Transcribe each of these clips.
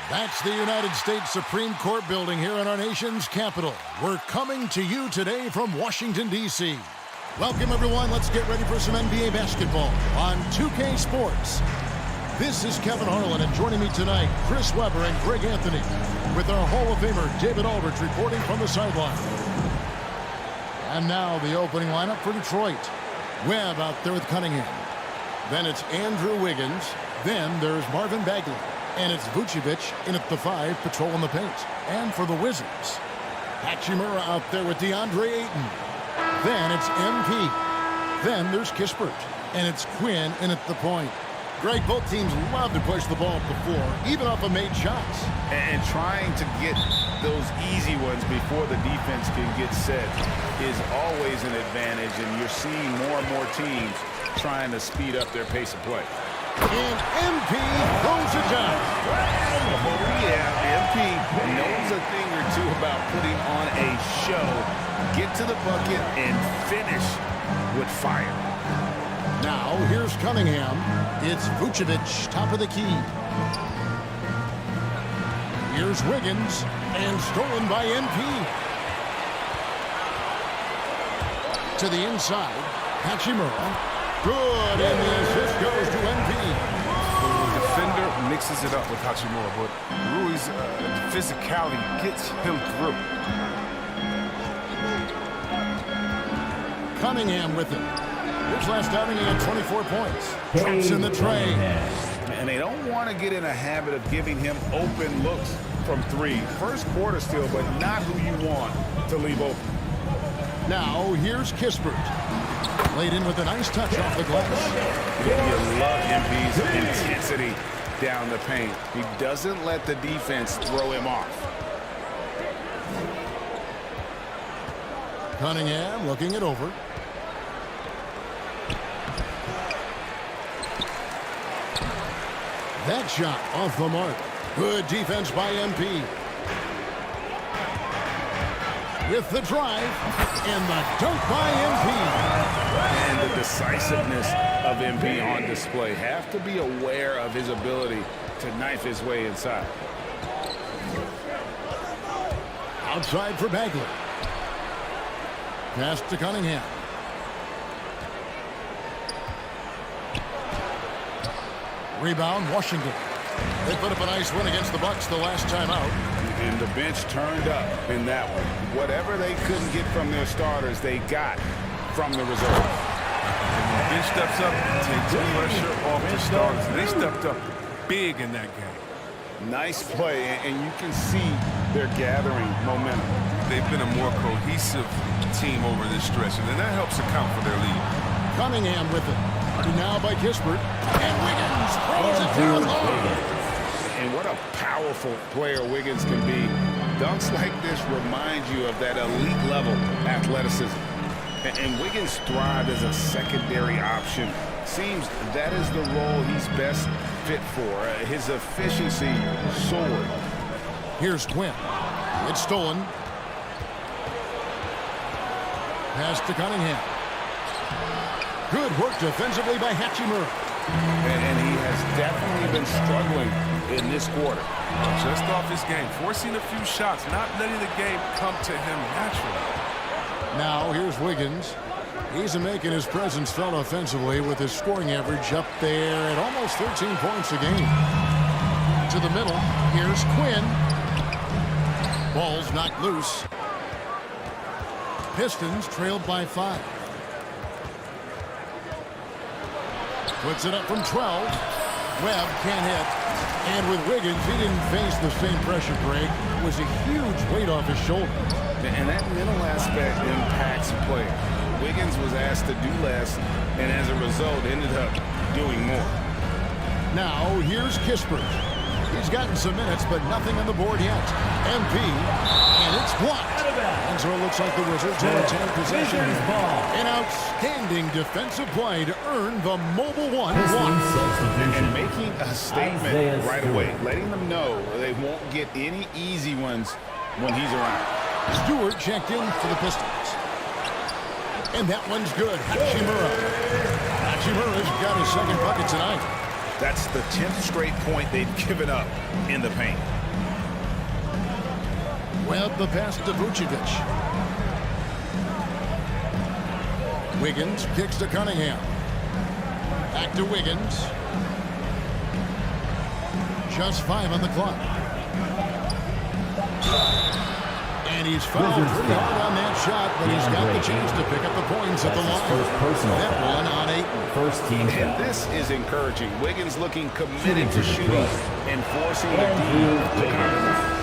That's the United States Supreme Court building here in our nation's capital. We're coming to you today from Washington, D.C. Welcome, everyone. Let's get ready for some NBA basketball on 2K Sports. This is Kevin Harlan, and joining me tonight, Chris Webber and Greg Anthony, with our Hall of Famer David Aldridge reporting from the sideline. And now the opening lineup for Detroit. Webb out there with Cunningham. Then it's Andrew Wiggins. Then there's Marvin Bagley. And it's Vucevic in at the 5, patrolling the paint. And for the Wizards, Hachimura out there with DeAndre Ayton. Then it's MP. Then there's Kispert. And it's Quinn in at the point. Greg, both teams love to push the ball up the floor, even off of made shots. And trying to get those easy ones before the defense can get set is always an advantage. And you're seeing more and more teams trying to speed up their pace of play. And MP throws it down. Yeah, MP knows a thing or two about putting on a show. Get to the bucket and finish with fire. Now, here's Cunningham. It's Vucevic, top of the key. Here's Wiggins, and stolen by MP. To the inside, Hachimura. Good, and the assist goes to MP. The defender mixes it up with Hachimura, but Rui's physicality gets him through. Cunningham with it. His last outing, he had 24 points. Traps in the tray. And they don't want to get in a habit of giving him open looks from 3. First quarter still, but not who you want to leave open. Now, here's Kispert. Laid in with a nice touch off the glass. You love MP's intensity down the paint. He doesn't let the defense throw him off. Cunningham looking it over. That shot off the mark. Good defense by MP. With the drive, and the dunk by MP. And the decisiveness of MP on display. Have to be aware of his ability to knife his way inside. Outside for Bagley. Pass to Cunningham. Rebound, Washington. They put up a nice win against the Bucks the last time out. And the bench turned up in that one. Whatever they couldn't get from their starters, they got from the reserves. The bench steps up, takes the pressure off the starters. They stepped up big in that game. Nice play, and you can see they're gathering momentum. They've been a more cohesive team over this stretch, and that helps account for their lead. Cunningham with it. Now by Kispert. And Wiggins throws it down low. And what a powerful player Wiggins can be. Dunks like this remind you of that elite level athleticism. And Wiggins thrived as a secondary option. Seems that is the role he's best fit for. His efficiency soared. Here's Quinn. It's stolen. Pass to Cunningham. Good work defensively by Hachimura. And he has definitely been struggling in this quarter. Just off his game, forcing a few shots, not letting the game come to him naturally. Now here's Wiggins. He's making his presence felt offensively with his scoring average up there at almost 13 points a game. To the middle, here's Quinn. Ball's knocked loose. Pistons trailed by 5. Puts it up from 12. Webb can't hit. And with Wiggins, he didn't face the same pressure break. It was a huge weight off his shoulder. And that mental aspect impacts play. Wiggins was asked to do less, and as a result, ended up doing more. Now, here's Kispert. He's gotten some minutes, but nothing on the board yet. MP, and it's blocked. And so it looks like the Wizards will retain possession. An outstanding defensive play to earn the mobile 1-1. And making a statement right away, letting them know they won't get any easy ones when he's around. Stewart checked in for the Pistons. And that one's good. Hachimura. Hachimura's got his second bucket tonight. That's the 10th straight point they've given up in the paint. Webb the pass to Vucevic. Wiggins kicks to Cunningham. Back to Wiggins. Just 5 on the clock. And he's fouled pretty hard on that shot, but he's got the chance to pick up the points at the line. That one on 8. First team foul. And this is encouraging. Wiggins looking committed to shooting and forcing the D to counter.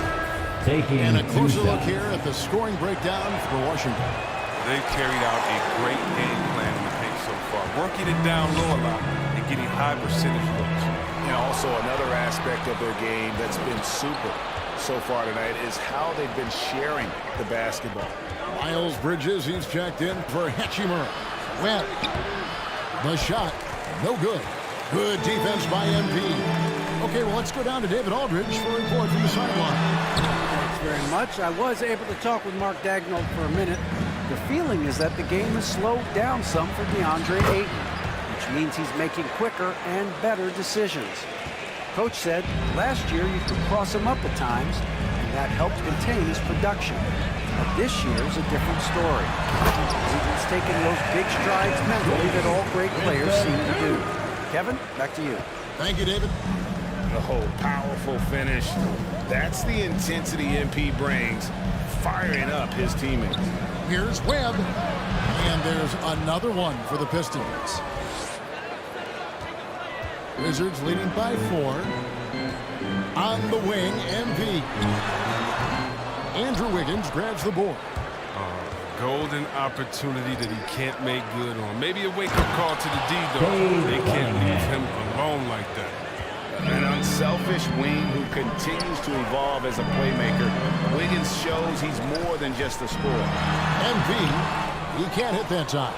And a closer look here at the scoring breakdown for Washington. They've carried out a great game plan in the paint so far, working it down low a lot and getting high percentage looks. And also another aspect of their game that's been super so far tonight is how they've been sharing the basketball. Miles Bridges, he's checked in for Hachimura. Webb. The shot, no good. Good defense by MP. Okay, well, let's go down to David Aldridge for a report from the sideline. Thanks very much. I was able to talk with Mark Daigneault for a minute. The feeling is that the game has slowed down some for DeAndre Ayton, which means he's making quicker and better decisions. Coach said last year you could cross him up at times, and that helped contain his production. But this year's a different story. He's taken those big strides mentally that all great players seem to do. Kevin, back to you. Thank you, David. Oh, powerful finish. That's the intensity MP brings, firing up his teammates. Here's Webb. And there's another one for the Pistons. Wizards leading by 4. On the wing, MP. Andrew Wiggins grabs the board. Golden opportunity that he can't make good on. Maybe a wake-up call to the D, though. They can't leave him alone like that. An unselfish wing who continues to evolve as a playmaker. Wiggins shows he's more than just a scorer. MP, he can't hit that time.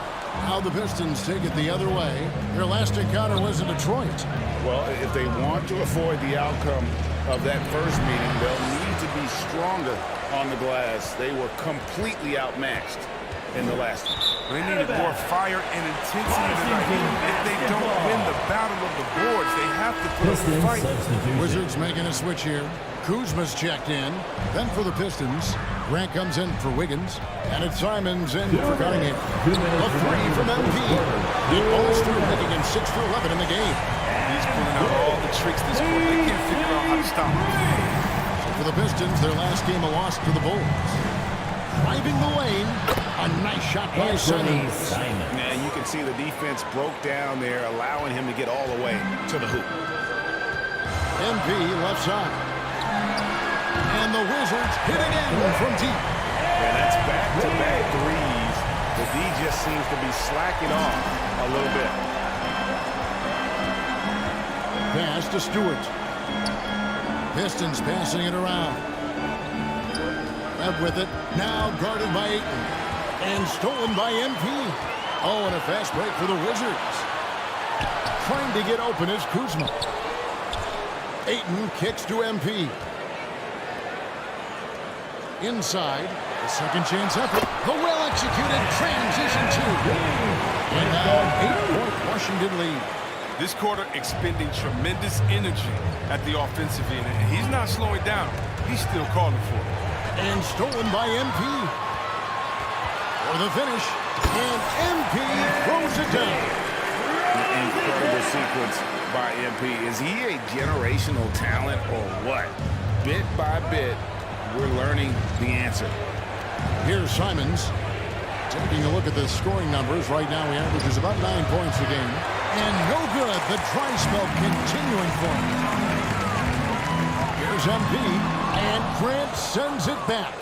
Now the Pistons take it the other way. Their last encounter was in Detroit. Well, if they want to avoid the outcome of that first meeting, they'll need to be stronger on the glass. They were completely outmatched in the last one. They needed more fire and intensity tonight. If they don't win the battle of the boards, they have to put up a fight. Wizards making a switch here. Kuzma's checked in. Then for the Pistons, Grant comes in for Wiggins. And it's Simons in for Cunningham. A 3 from MP. He pulls through, making him 6 for 11 in the game. He's pulling out all the tricks this quarter. They can't figure out how to stop him. So for the Pistons, their last game a loss to the Bulls. Driving the lane. A nice shot by Simons. And you can see the defense broke down there, allowing him to get all the way to the hoop. MP left side. And the Wizards hit again from deep. And that's back-to-back threes. The D just seems to be slacking off a little bit. Pass to Stewart. Pistons passing it around. Webb with it. Now guarded by Ayton. And stolen by MP. Oh, and a fast break for the Wizards. Trying to get open is Kuzma. Ayton kicks to MP. Inside. The second chance effort. The well-executed transition 2. And now 8-point Washington lead. This quarter expending tremendous energy at the offensive end. And he's not slowing down. He's still calling for it. And stolen by MP. For the finish. And MP throws it down. Incredible sequence by MP. Is he a generational talent or what? Bit by bit, we're learning the answer. Here's Simons. Taking a look at the scoring numbers. Right now he averages about 9 points a game. And no good. The dry spell continuing for him. Here's MP. And Grant sends it back.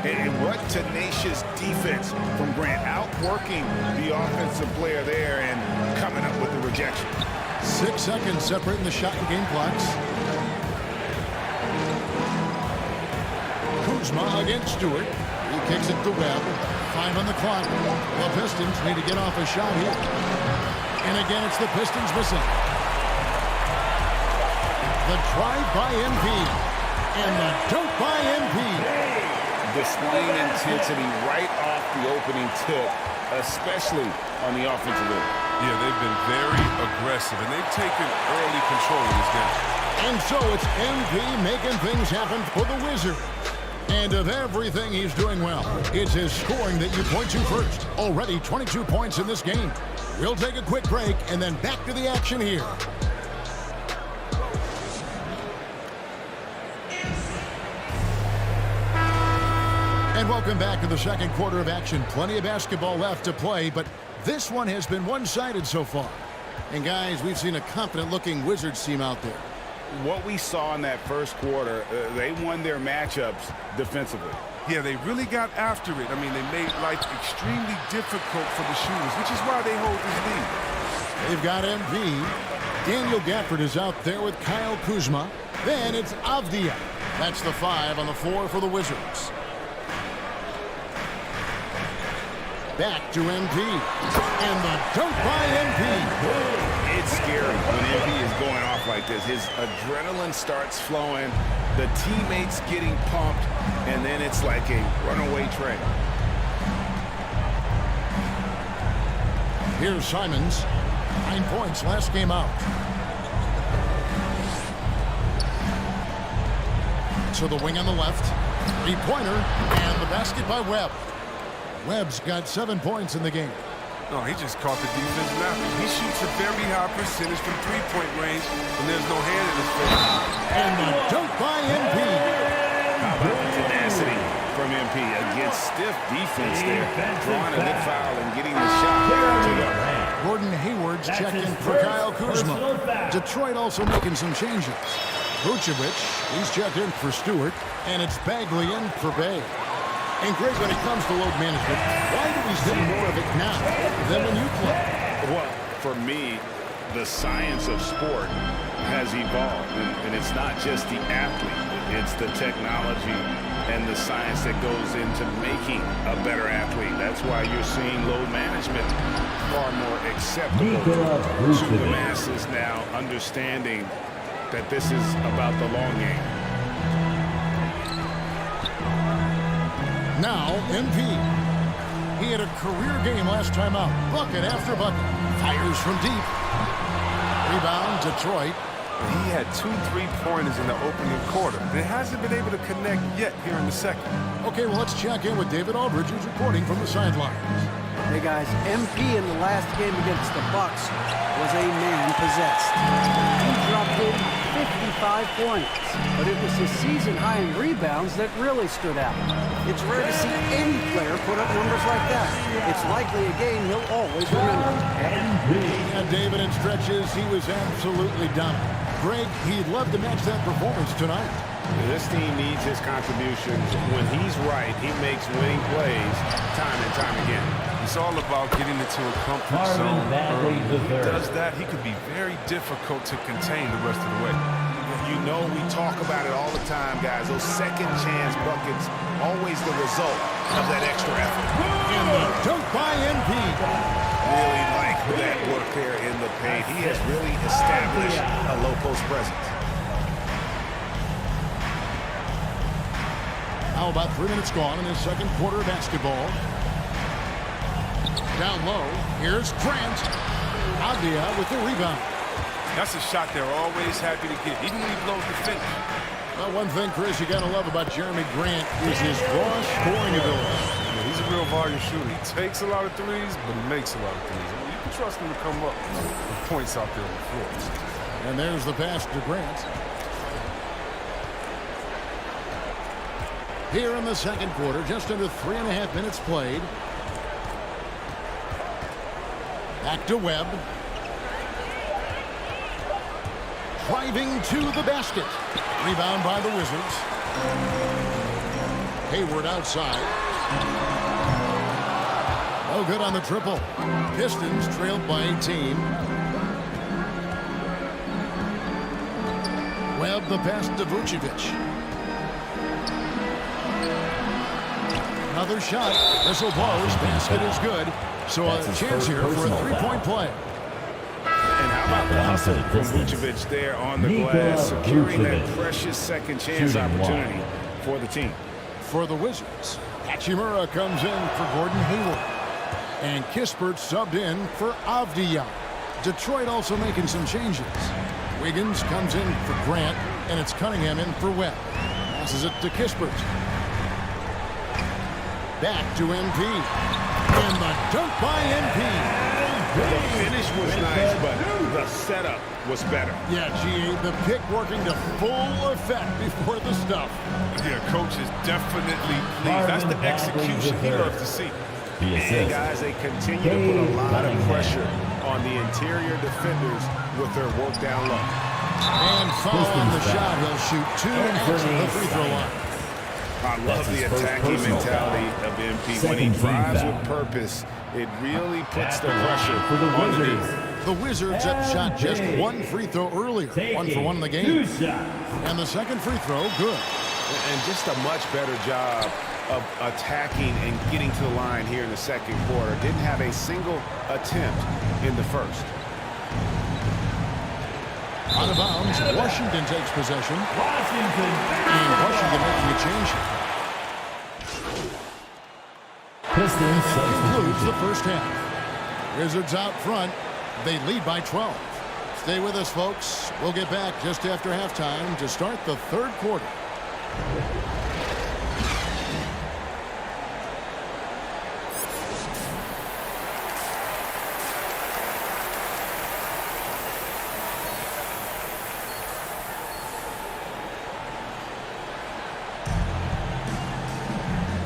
And what tenacious defense from Grant. Outworking the offensive player there and coming up with the rejection. 6 seconds separating the shot and game clocks. Kuzma against Stewart. He kicks it to Webb. 5 on the clock. The Pistons need to get off a shot here. And again, it's the Pistons missing. The drive by MP. And the dunk by MP. Displaying intensity right off the opening tip, especially on the offensive end. Yeah, they've been very aggressive, and they've taken early control of this game. And so it's MP making things happen for the Wizards. And of everything he's doing well, it's his scoring that you point to first. Already 22 points in this game. We'll take a quick break and then back to the action here. And welcome back to the second quarter of action. Plenty of basketball left to play, but this one has been one-sided so far. And guys, we've seen a confident-looking Wizards team out there. What we saw in that first quarter, they won their matchups defensively. Yeah, they really got after it. I mean, they made life extremely difficult for the shooters, which is why they hold this lead. They've got MP. Daniel Gafford is out there with Kyle Kuzma. Then it's Avdia. That's the 5 on the floor for the Wizards. Back to MP. And the dunk by MP. It's scary when MP is going off like this. His adrenaline starts flowing, the teammates getting pumped, and then it's like a runaway train. Here's Simons. 9 points last game out. To the wing on the left. 3-pointer, and the basket by Webb. Webb's got 7 points in the game. No, he just caught the defense napping. He shoots a very high percentage from three-point range, and there's no hand in his face. And the dunk by MP. How about the tenacity from MP against stiff defense there, drawing a good foul and getting the shot to go. Gordon Hayward's checking for Kyle Kuzma. Detroit also making some changes. Vucevic, he's checked in for Stewart, and it's Bagley in for Bay. And Greg, when it comes to load management, why do we see more of it now than when you play? Well, for me, the science of sport has evolved, and it's not just the athlete. It's the technology and the science that goes into making a better athlete. That's why you're seeing load management far more acceptable to the masses now, understanding that this is about the long game. Now, MP. He had a career game last time out. Bucket after bucket. Fires from deep. Rebound, Detroit. He had 2 3-pointers in the opening quarter. He hasn't been able to connect yet here in the second. Okay, well, let's check in with David Aldridge, who's reporting from the sidelines. Hey, guys, MP in the last game against the Bucks was a man possessed. He dropped in 55 points, but it was his season high in rebounds that really stood out. It's rare to see any player put up numbers like that. It's likely a game he'll always remember. And David, in stretches, he was absolutely dominant. Greg, he'd love to match that performance tonight. This team needs his contributions. When he's right, he makes winning plays time and time again. It's all about getting into a comfort zone. When he does that, he could be very difficult to contain the rest of the way. You know, we talk about it all the time, guys. Those second chance buckets, always the result of that extra effort. And the dunk by MP. Really like that work there in the paint. He has really established a low post presence. Now about 3 minutes gone in his second quarter of basketball. Down low, here's Grant. Avdia with the rebound. That's a shot they're always happy to get, even when he blows the finish. Well, one thing, Chris, you got to love about Jeremy Grant is his raw scoring ability. Yeah, he's a real volume shooter. He takes a lot of threes, but he makes a lot of threes. I mean, you can trust him to come up with points out there on the floor. And there's the pass to Grant. Here in the second quarter, just under 3.5 minutes played. Back to Webb. Driving to the basket. Rebound by the Wizards. Hayward outside. No good on the triple. Pistons trailed by 18. Webb the pass to Vucevic. Another shot. Whistle blows. Basket is good. So a chance here for a three-point play. And how about the hustle from Vucevic there on the glass, securing that precious second chance opportunity for the team. For the Wizards, Hachimura comes in for Gordon Hayward. And Kispert subbed in for Avdia. Detroit also making some changes. Wiggins comes in for Grant, and it's Cunningham in for Webb. Passes it to Kispert. Back to MP. And the dunk by MP. The finish was nice, but the setup was better. Yeah, GA, the pick working to full effect before the stuff. Yeah, coach is definitely pleased. That's the execution he loves to see. And guys, they continue to put a lot of pressure on the interior defenders with their work down low. And foul on the shot. He'll shoot 2 at the free throw line. I love the attacking mentality of MP. When he drives with purpose, it really puts the pressure on the defense. The Wizards have shot just 1 free throw earlier. 1 for 1 in the game. And the second free throw, good. And just a much better job of attacking and getting to the line here in the second quarter. Didn't have a single attempt in the first. Out of bounds, Washington takes possession. And Washington making a change. Pistons Concludes the first half. Wizards out front. They lead by 12. Stay with us, folks. We'll get back just after halftime to start the third quarter.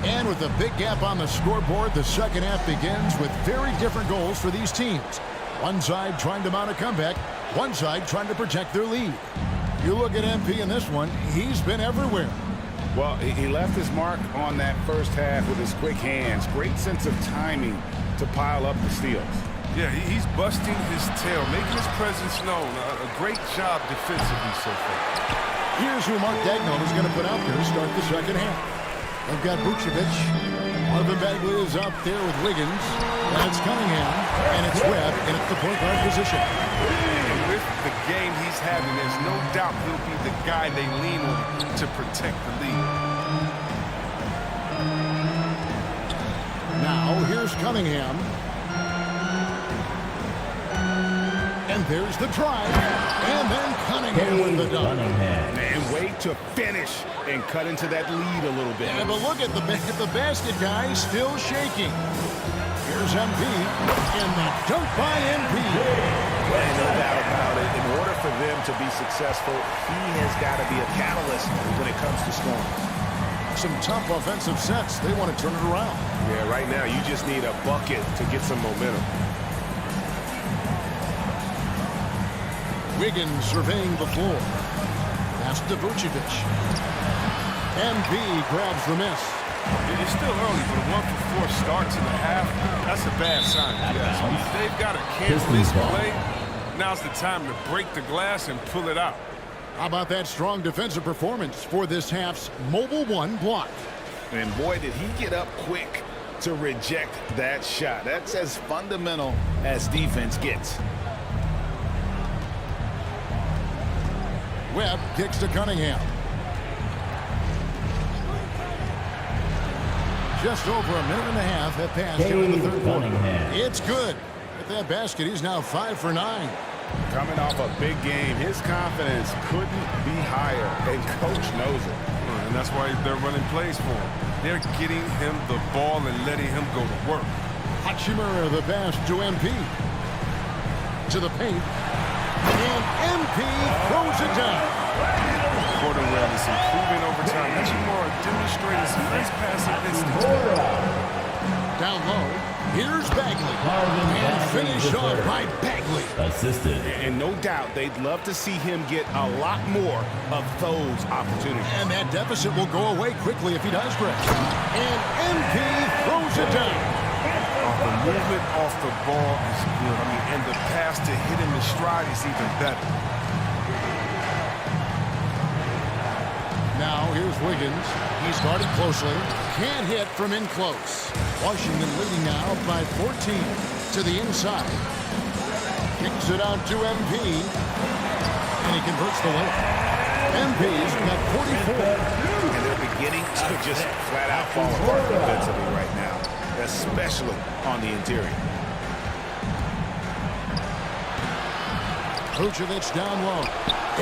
And with a big gap on the scoreboard, the second half begins with very different goals for these teams. One side trying to mount a comeback, one side trying to protect their lead. You look at MP in this one, he's been everywhere. Well, he left his mark on that first half with his quick hands. Great sense of timing to pile up the steals. Yeah, he's busting his tail, making his presence known. A great job defensively so far. Here's who Mark Daigneault is going to put out there to start the second half. They've got Vucevic. Marvin Bagley is out there with Wiggins. And it's Cunningham. And it's Webb in at the point guard position. And with the game he's having, there's no doubt he'll be the guy they lean on to protect the lead. Now, here's Cunningham. And there's the drive. And then Cunningham with the dunk. And wait to finish and cut into that lead a little bit. Yeah, but look at the basket guy still shaking. Here's MP. And the dunk by MP. And no doubt about it, in order for them to be successful, he has got to be a catalyst when it comes to scoring. Some tough offensive sets. They want to turn it around. Yeah, right now you just need a bucket to get some momentum. Wiggins surveying the floor. Pass to Vucevic. MP grabs the miss. It's still early, but a 1-for-4 start to the half, that's a bad sign. Yes. They've got a can't-miss play. Now's the time to break the glass and pull it out. How about that strong defensive performance for this half's Mobile 1 block? And boy, did he get up quick to reject that shot. That's as fundamental as defense gets. Webb kicks to Cunningham. Just over a minute and a half have passed here in the third quarter. It's good. With that basket, he's now 5 for 9. Coming off a big game, his confidence couldn't be higher, and coach knows it. And that's why they're running plays for him. They're getting him the ball and letting him go to work. Hachimura the pass to MP. To the paint. And MP throws it down. Gordon Webb is improving over time. Hachimura demonstrating some nice passing instincts. Down low, here's Bagley. And finished off by Bagley. Assisted. And no doubt they'd love to see him get a lot more of those opportunities. And that deficit will go away quickly if he does, Greg. And MP throws it down. The movement off the ball is good. And the pass to hit him in stride is even better. Now here's Wiggins. He's guarded closely. Can't hit from in close. Washington leading now by 14 to the inside. Kicks it out to MP. And he converts the layup. MP's got 44. And they're beginning to just flat out fall apart defensively right now, especially on the interior. Vucevic down low.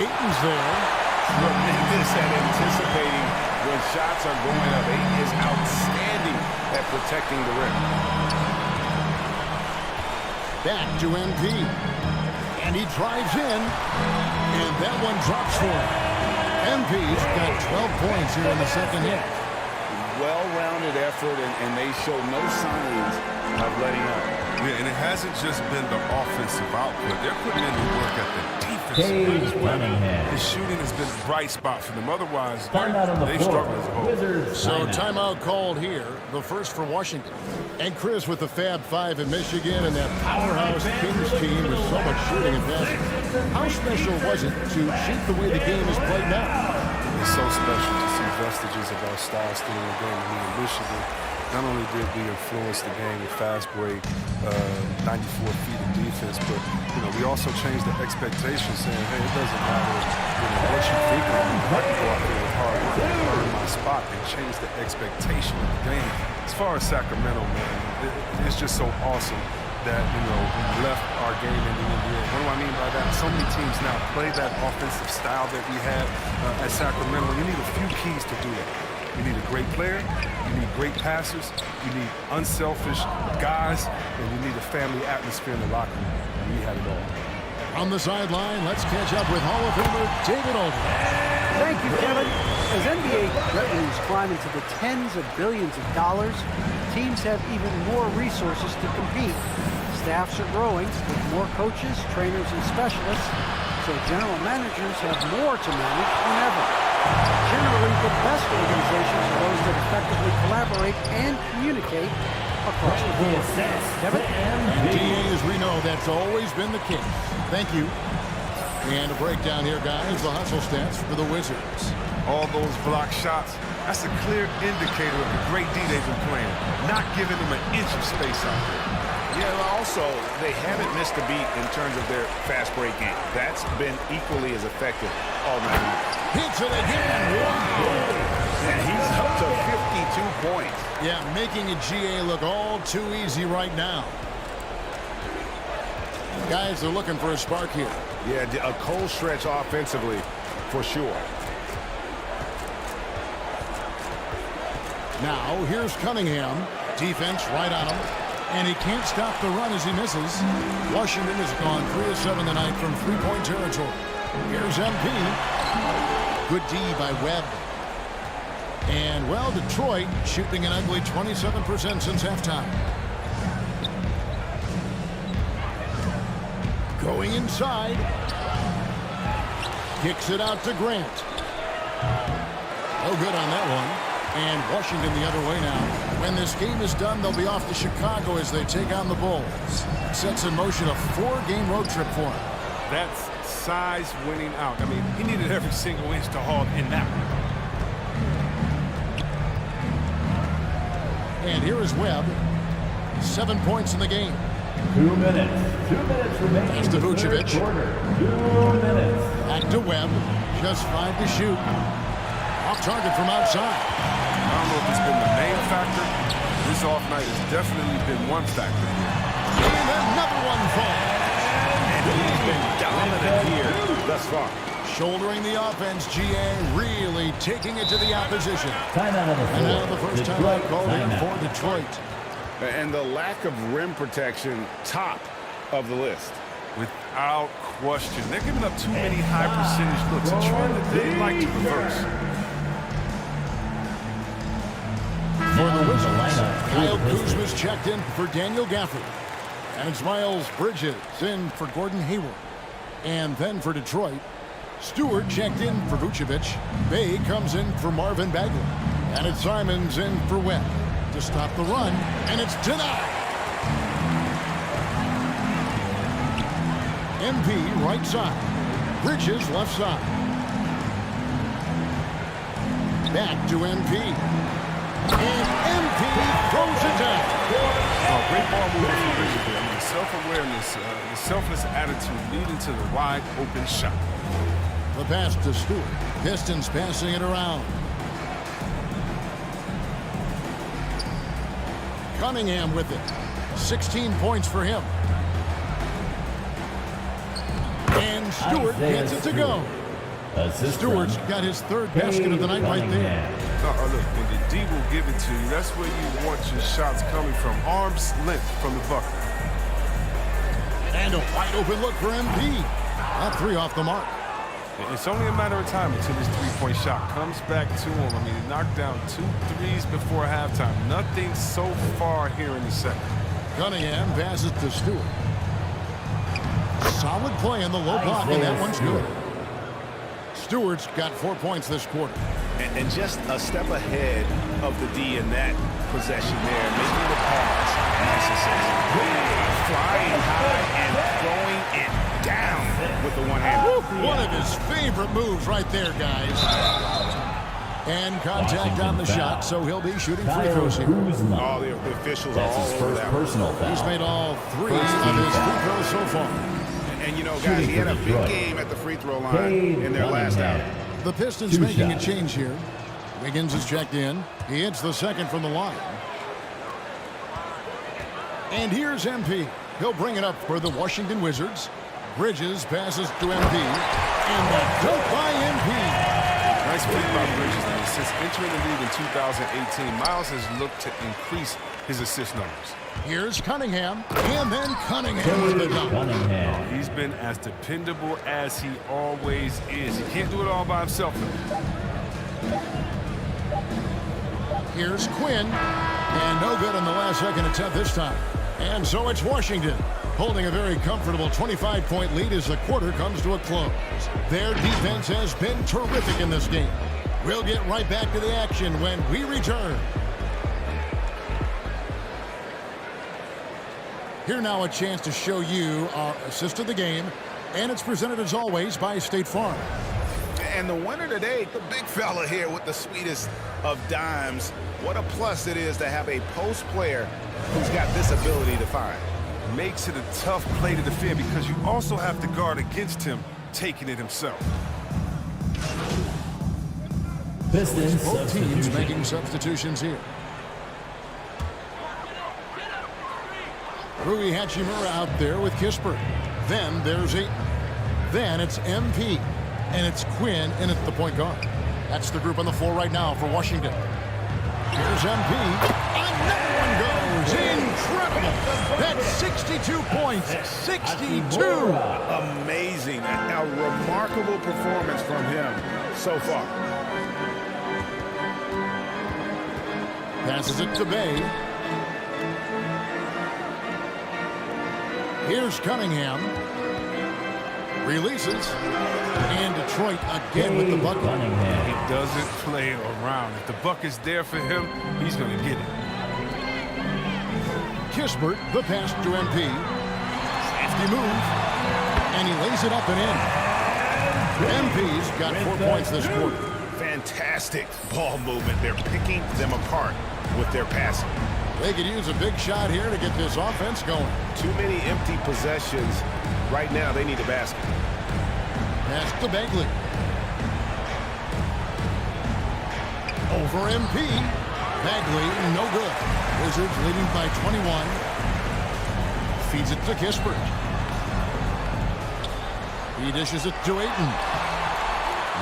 Ayton's there. Tremendous at anticipating when shots are going up. Ayton is outstanding at protecting the rim. Back to MP. And he drives in. And that one drops for him. MP's got 12 points here in the second half. Well-rounded effort, and they show no signs of letting up. Yeah, and it hasn't just been the offensive output. They're putting in the work at the defensive as well. His shooting has been a bright spot for them. Otherwise, they struggle as a whole. So timeout called here, the first for Washington. And Chris with the Fab Five in Michigan and that powerhouse Kings team with so much shooting and passing. How special was it to shoot the way the game is played now? It's so special to see vestiges of our style still in the game. I mean, in Michigan, not only did we influence the game with fast break, 94 feet of defense, but we also changed the expectation, saying, hey, it doesn't matter what you think of me. I can go out there with hard work and earn my spot and change the expectation of the game. As far as Sacramento, man, it's just so awesome that we left our game in the NBA. What do I mean by that? So many teams now play that offensive style that we had at Sacramento. You need a few keys to do that. You need a great player, you need great passers, you need unselfish guys, and you need a family atmosphere in the locker room. And we had it all. On the sideline, let's catch up with Hall of Famer David Aldridge. Thank you, Kevin. As NBA revenues climb into the tens of billions of dollars, teams have even more resources to compete. Staffs are growing with more coaches, trainers, and specialists, so general managers have more to manage than ever. Generally, the best organizations are those that effectively collaborate and communicate across the board. Kevin? DA, as we know, that's always been the case. Thank you. And a breakdown here, guys, the hustle stats for the Wizards. All those block shots, that's a clear indicator of the great D they've been playing, not giving them an inch of space out there. Yeah, also, they haven't missed a beat in terms of their fast break game. That's been equally as effective all night long. Hits it again. Wow. And he's up to 52 points. Yeah, making a GA look all too easy right now. Guys, they're looking for a spark here. Yeah, a cold stretch offensively, for sure. Now, here's Cunningham. Defense right on him. And he can't stop the run as he misses. Washington has gone 3 of 7 tonight from three-point territory. Here's MP. Good D by Webb. And, well, Detroit shooting an ugly 27% since halftime. Going inside. Kicks it out to Grant. No good on that one. And Washington the other way now. When this game is done, they'll be off to Chicago as they take on the Bulls. Sets in motion a 4-game road trip for him. That's size winning out. I mean, he needed every single inch to haul in that one. And here is Webb. 7 points in the game. 2 minutes. 2 minutes remaining. Pass to Vucevic. 2 minutes. Back to Webb. Just 5 to shoot. Off target from outside. I don't know if it's been the main factor. This off night has definitely been one factor. And another one falls. And he's been dominant here thus far. Shouldering the offense, GA really taking it to the opposition. Timeout on the floor. And now the first timeout called in Timeout. for Detroit. And the lack of rim protection, top of the list. Without question. They're giving up too many high percentage looks. A trend that they like to reverse. For the Wizards, Kyle Kuzma's checked in for Daniel Gafford. And it's Miles Bridges in for Gordon Hayward. And then for Detroit, Stewart checked in for Vucevic. Bay comes in for Marvin Bagley. And it's Simons in for Webb to stop the run. And it's denied. MP right side. Bridges left side. Back to MP. And MP throws it down. Oh, great ball movement from Bridges there. I mean, self-awareness, the selfless attitude leading to the wide open shot. The pass to Stewart. Pistons passing it around. Cunningham with it. 16 points for him. And Stewart gets it to go. Stewart's got his third basket of the night right there. Look, and the D will give it to you. That's where you want your shots coming from. Arm's length from the bucket. And a wide open look for MP. That three off the mark. It's only a matter of time until this three-point shot comes back to him. I mean, he knocked down 2 threes before halftime. Nothing so far here in the second. Cunningham passes to Stewart. Solid play in the low block, and that one's good. Stewart's got 4 points this quarter. And just a step ahead of the D in that possession there, making the pass necessary. Flying high and throwing it down with the one hand. One of his favorite moves right there, guys. And contact on the shot, so he'll be shooting free throws here. All the officials are all over that. He's made all 3 of his free throws so far. And you know, guys, he had a big game at the free throw line in their last outing. The Pistons making a change here. Wiggins is checked in. He hits the second from the line. And here's MP. He'll bring it up for the Washington Wizards. Bridges passes to MP. And the dunk by MP. Nice play by Bridges. Now, since entering the league in 2018, Miles has looked to increase his assist numbers. Here's Cunningham. And then Cunningham with the dunk. He's been as dependable as he always is. He can't do it all by himself. Here's Quinn. And no good on the last second attempt this time. And so it's Washington, holding a very comfortable 25-point lead as the quarter comes to a close. Their defense has been terrific in this game. We'll get right back to the action when we return. Here now a chance to show you our assist of the game, and it's presented as always by State Farm. And the winner today, the big fella here with the sweetest of dimes. What a plus it is to have a post player who's got this ability to find. Makes it a tough play to defend because you also have to guard against him taking it himself. Pistons Both teams making substitutions here. Rui Hachimura out there with Kispert. Then there's Ayton. Then it's MP. And it's Quinn in at the point guard. That's the group on the floor right now for Washington. Here's MP. And that one goes. Incredible. That's 62 points. 62. Amazing. A remarkable performance from him so far. Passes it to Bay. Here's Cunningham. Releases. And Detroit again with the bucket. He doesn't play around. If the bucket's there for him, he's going to get it. Kispert, the pass to MP. Safety move. And he lays it up and in. MP's got 4 points this quarter. Fantastic ball movement. They're picking them apart with their passing. They could use a big shot here to get this offense going. Too many empty possessions. Right now, they need a basket. Pass to Bagley. Over MP. Bagley, no good. Wizards leading by 21. Feeds it to Kispert. He dishes it to Ayton.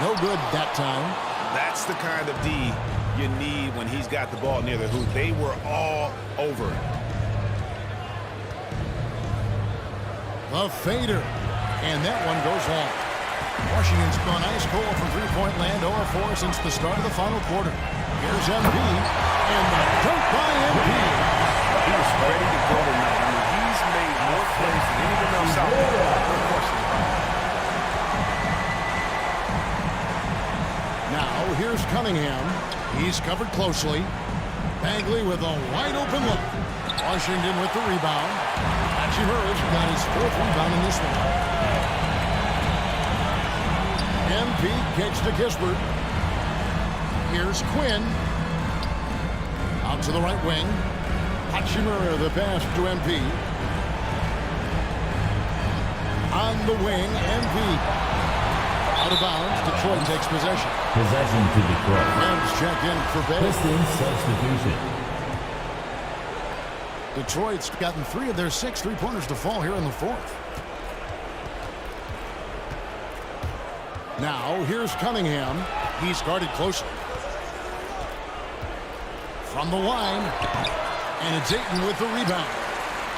No good that time. That's the kind of D you need when he's got the ball near the hoop. They were all over it. The fader. And that one goes long. Washington's gone ice cold from three-point land, 0-4 since the start of the final quarter. Here's MP. And the dunk by MP. He was ready to go tonight. I mean, he's made more plays than anyone else out there. No question about it. Now, here's Cunningham. He's covered closely. Bagley with a wide-open look. Washington with the rebound. Hachimura's got his 4th rebound in this one. MP kicks to Kispert. Here's Quinn. Out to the right wing. Hachimura the pass to MP. On the wing, MP. Out of bounds, Detroit takes possession. Possession to Detroit. Rams check in for Bay. Pistons substitution. Detroit's gotten 3 of their 6 three-pointers to fall here in the 4th. Now, here's Cunningham. He's guarded closely. from the line. And it's Ayton with the rebound.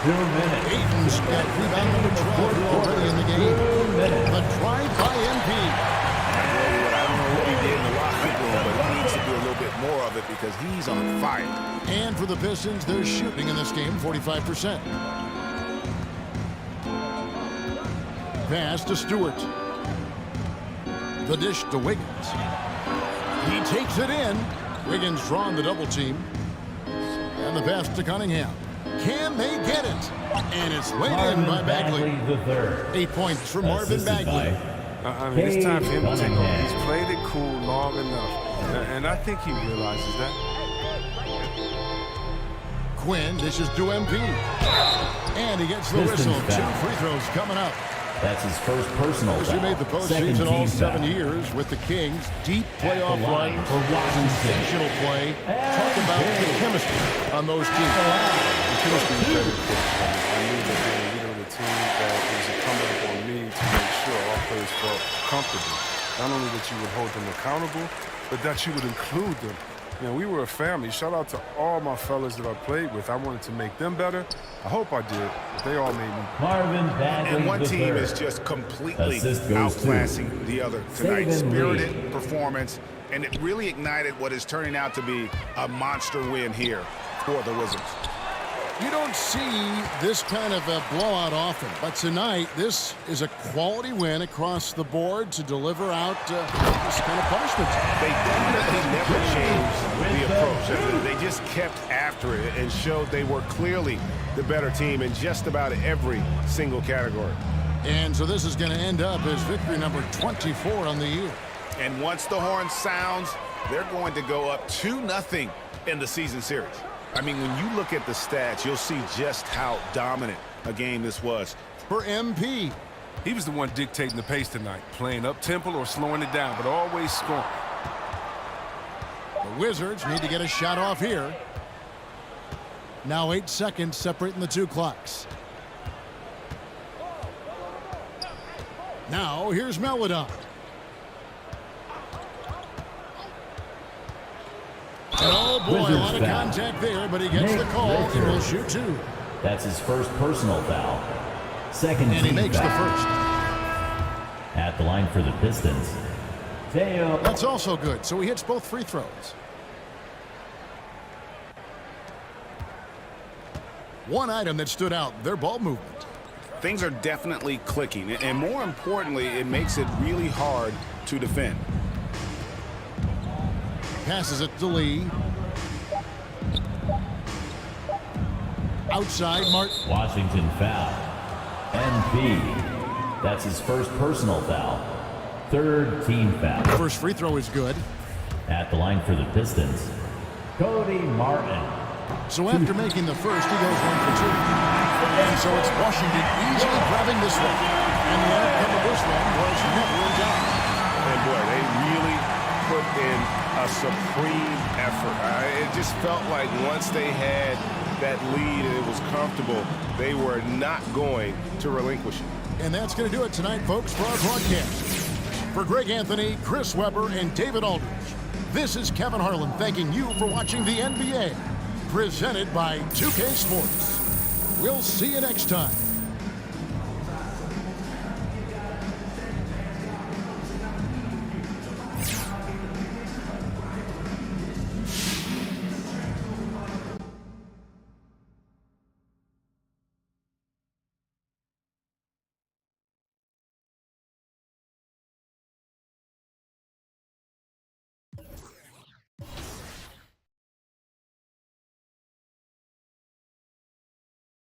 2 minutes. Ayton's got rebound number 12 already in the game. 2 minutes. The drive by MP. I don't know what he did in the locker room, but he needs to do a little bit more of it because he's on fire. And for the Pistons, they're shooting in this game 45%. Pass to Stewart. The dish to Wiggins. He takes it in. Wiggins drawing the double team. And the pass to Cunningham. Can they get it? And it's laid in by Bagley. The third. 8 points for Marvin Assisted Bagley. I mean, it's time for him to take over. Cunningham. He's played it cool long enough. And I think he realizes that. Quinn dishes to MP. And he gets the Pistons whistle. 2 foul. free throws coming up. That's his first personal As foul. he made the Second postseason all team 7 foul. years with the Kings. Deep At the playoff line run. for Washington. Sensational play. Talk about the chemistry on those teams. The chemistry is very important. I knew that being a leader of the team, that it was incumbent upon me to make sure all players felt comfortable. Not only that you would hold them accountable, but that you would include them. You know, we were a family. Shout out to all my fellas that I played with. I wanted to make them better. I hope I did. But they all made me. Marvin Bagley And one the team third. is just completely Assist goes to outclassing the other tonight. Stephen Spirited Lee. performance, and it really ignited what is turning out to be a monster win here for the Wizards. You don't see this kind of a blowout often, but tonight this is a quality win across the board to deliver out this kind of punishment. They definitely never changed the approach. They just kept after it and showed they were clearly the better team in just about every single category. And so this is going to end up as victory number 24 on the year. And once the horn sounds, they're going to go up 2-0 in the season series. I mean, when you look at the stats, you'll see just how dominant a game this was. For MP, He was the one dictating the pace tonight, playing up-tempo or slowing it down, but always scoring. the Wizards need to get a shot off here. Now 8 seconds separating the 2 clocks. Now here's Melodon. And oh boy, Wizards a lot of foul. contact there, but he gets the Nick call and Richards. will shoot 2. That's his first personal foul. Second And he team makes the foul. first. At the line for the Pistons. Teo. That's also good, so he hits both free throws. One item that stood out, their ball movement. Things are definitely clicking, and more importantly, it makes it really hard to defend. Passes it to Lee. Outside, Martin. Washington foul. NP. That's his first personal foul. Third team foul. First free throw is good. At the line for the Pistons. Cody Martin. So after making the first, he goes 1 for 2. And so it's Washington easily grabbing this one. And the outcome of this one was never in doubt. And boy, they really put in a supreme effort. It just felt like once they had that lead and it was comfortable, they were not going to relinquish it. And that's going to do it tonight, folks, for our broadcast. For Greg Anthony, Chris Webber, and David Aldridge, this is Kevin Harlan thanking you for watching the NBA, presented by 2K Sports. We'll see you next time.